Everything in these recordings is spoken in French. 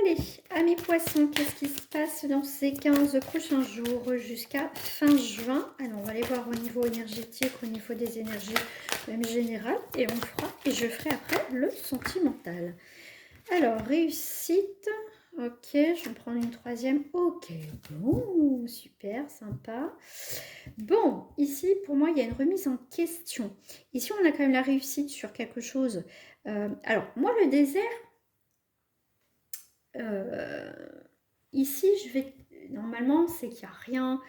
Allez, amis poissons, qu'est-ce qui se passe dans ces 15 prochains jours jusqu'à fin juin? Alors, on va aller voir au niveau énergétique, au niveau des énergies même générales, et je ferai après le sentimental. Alors, réussite, ok, je vais prendre une troisième, ok, bon, super, sympa. Bon, ici, pour moi, il y a une remise en question. Ici, on a quand même la réussite sur quelque chose. Alors, moi, le désert, ici, normalement, c'est qu'il n'y a rien,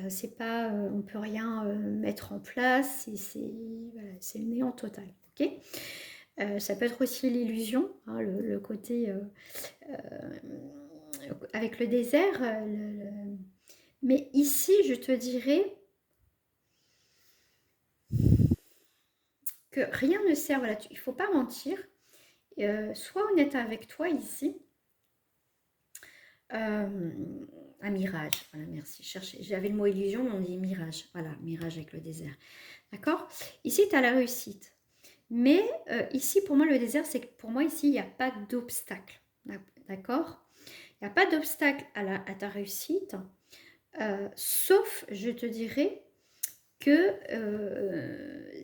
c'est pas, on peut rien mettre en place, voilà, c'est le néant total, ok. Ça peut être aussi l'illusion, hein, le côté avec le désert, mais ici, je te dirais que rien ne sert, voilà, il ne faut pas mentir, sois honnête avec toi ici. Un mirage, voilà, merci. J'avais le mot illusion, mais on dit mirage. Voilà, mirage avec le désert. D'accord. Ici, tu as la réussite. Mais ici, pour moi, le désert, c'est que pour moi, ici, il n'y a pas d'obstacle. D'accord. Il n'y a pas d'obstacle à ta réussite. Sauf, je te dirais, que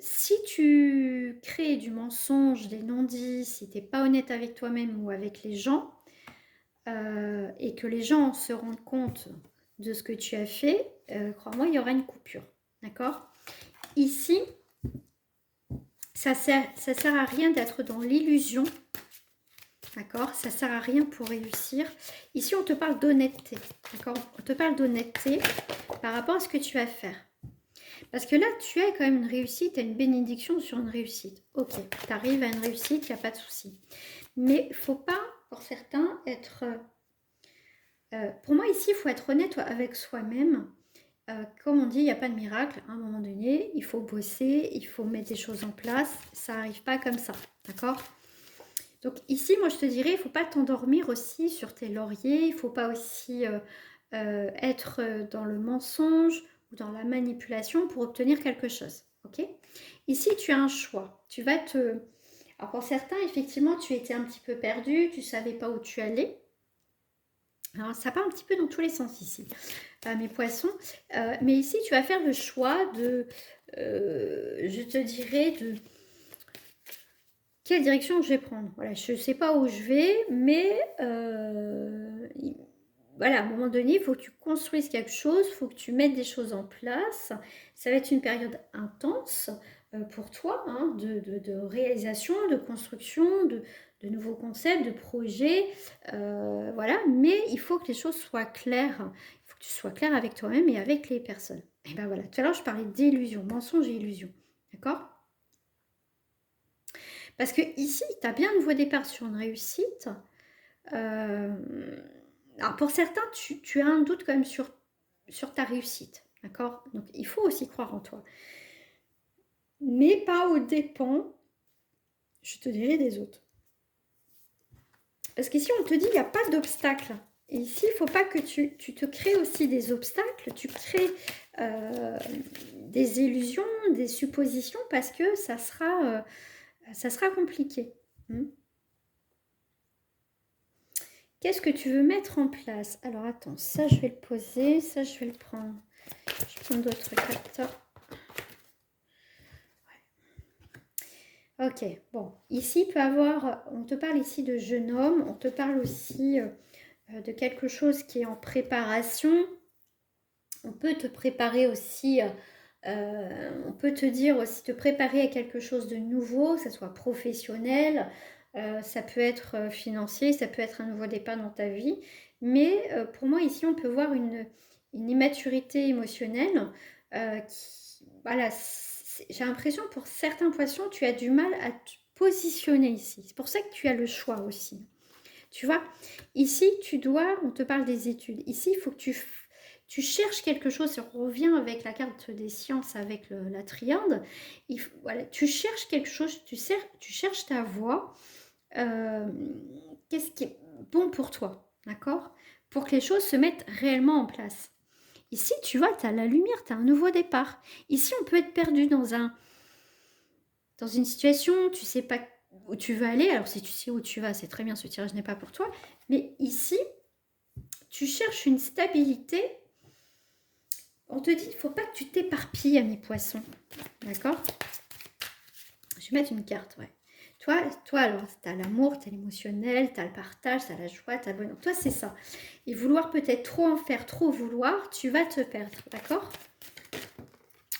si tu crées du mensonge, des non-dits, si tu n'es pas honnête avec toi-même ou avec les gens, et que les gens se rendent compte de ce que tu as fait, crois-moi, il y aura une coupure. D'accord. Ici, ça sert à rien d'être dans l'illusion. D'accord. Ça sert à rien pour réussir. Ici, on te parle d'honnêteté. D'accord. On te parle d'honnêteté par rapport à ce que tu vas faire. Parce que là, tu as quand même une réussite, tu as une bénédiction sur une réussite. Ok, tu arrives à une réussite, il n'y a pas de souci. Mais il ne faut pas, pour certains, être... pour moi, ici, il faut être honnête avec soi-même. Comme on dit, il n'y a pas de miracle. À un moment donné, il faut bosser, il faut mettre des choses en place. Ça n'arrive pas comme ça, d'accord? Donc ici, moi, je te dirais, il ne faut pas t'endormir aussi sur tes lauriers. Il ne faut pas aussi être dans le mensonge ou dans la manipulation pour obtenir quelque chose, ok? Ici, tu as un choix. Tu vas te... Alors pour certains, effectivement, tu étais un petit peu perdu, tu ne savais pas où tu allais. Alors, ça part un petit peu dans tous les sens ici, mes poissons. Mais ici, tu vas faire le choix de, je te dirais, de quelle direction je vais prendre. Voilà, je ne sais pas où je vais, mais voilà, à un moment donné, il faut que tu construises quelque chose, il faut que tu mettes des choses en place. Ça va être une période intense pour toi, hein, de réalisation, de construction, de nouveaux concepts, de projets. Voilà, mais il faut que les choses soient claires. Il faut que tu sois clair avec toi-même et avec les personnes. Et ben voilà, tout à l'heure, je parlais d'illusion, mensonge et illusion. D'accord? Parce que ici, tu as bien un nouveau départ sur une réussite. Alors pour certains, tu as un doute quand même sur ta réussite. D'accord? Donc il faut aussi croire en toi. Mais pas aux dépens, je te dirais, des autres. Parce qu'ici, on te dit, il n'y a pas d'obstacle. Et ici, il ne faut pas que tu te crées aussi des obstacles, tu crées des illusions, des suppositions, parce que ça sera compliqué. Qu'est-ce que tu veux mettre en place? Alors, attends, ça, je vais le poser, ça, je vais le prendre. Je prends d'autres cartes. Ouais. Ok, bon, ici, peut avoir, on te parle ici de jeune homme, on te parle aussi de quelque chose qui est en préparation. On peut te préparer aussi, on peut te dire aussi te préparer à quelque chose de nouveau, que ce soit professionnel, ça peut être financier, ça peut être un nouveau départ dans ta vie. Mais pour moi, ici, on peut voir une immaturité émotionnelle voilà, j'ai l'impression pour certains poissons, tu as du mal à te positionner ici. C'est pour ça que tu as le choix aussi. Tu vois, ici, on te parle des études. Ici, il faut que tu cherches quelque chose. On revient avec la carte des sciences, avec la triade. Voilà, tu cherches quelque chose, tu cherches ta voie. Qu'est-ce qui est bon pour toi, d'accord? Pour que les choses se mettent réellement en place. Ici, tu vois, tu as la lumière, tu as un nouveau départ. Ici, on peut être perdu dans une situation, tu sais pas où tu veux aller. Alors si tu sais où tu vas, c'est très bien, ce tirage n'est pas pour toi. Mais ici, tu cherches une stabilité. On te dit, il ne faut pas que tu t'éparpilles, ami poisson. D'accord? Je vais mettre une carte, ouais. Toi alors, tu as l'amour, tu as l'émotionnel, tu as le partage, tu as la joie, tu as le bonheur. Toi, c'est ça. Et vouloir peut-être trop en faire, trop vouloir, tu vas te perdre. D'accord?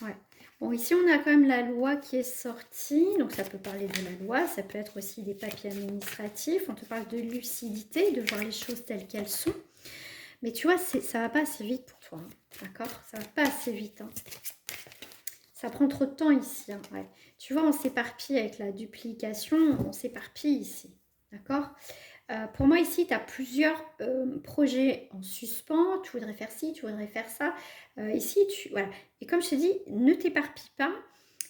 Ouais. Bon, ici, on a quand même la loi qui est sortie. Donc, ça peut parler de la loi. Ça peut être aussi des papiers administratifs. On te parle de lucidité, de voir les choses telles qu'elles sont. Mais tu vois, ça va pas assez vite pour toi. Hein. D'accord? Ça va pas assez vite. Hein. Ça prend trop de temps ici. Hein. Ouais. Tu vois, on s'éparpille avec la duplication. On s'éparpille ici. D'accord? Pour moi, ici, tu as plusieurs projets en suspens. Tu voudrais faire ci, tu voudrais faire ça. Ici, voilà. Et comme je t'ai dit, ne t'éparpille pas.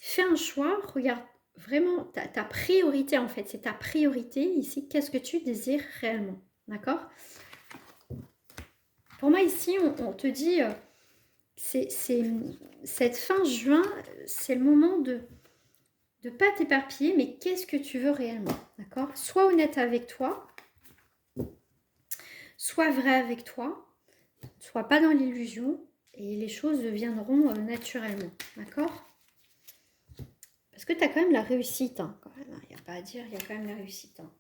Fais un choix. Regarde vraiment ta priorité, en fait. C'est ta priorité ici. Qu'est-ce que tu désires réellement? D'accord? Pour moi, ici, on te dit, cette fin juin, c'est le moment de ne pas t'éparpiller, mais qu'est-ce que tu veux réellement? D'accord? Sois honnête avec toi. Sois vrai avec toi, sois pas dans l'illusion et les choses viendront naturellement, d'accord? Parce que tu as quand même la réussite, hein, quand même, il n'y a pas à dire, il y a quand même la réussite. Hein.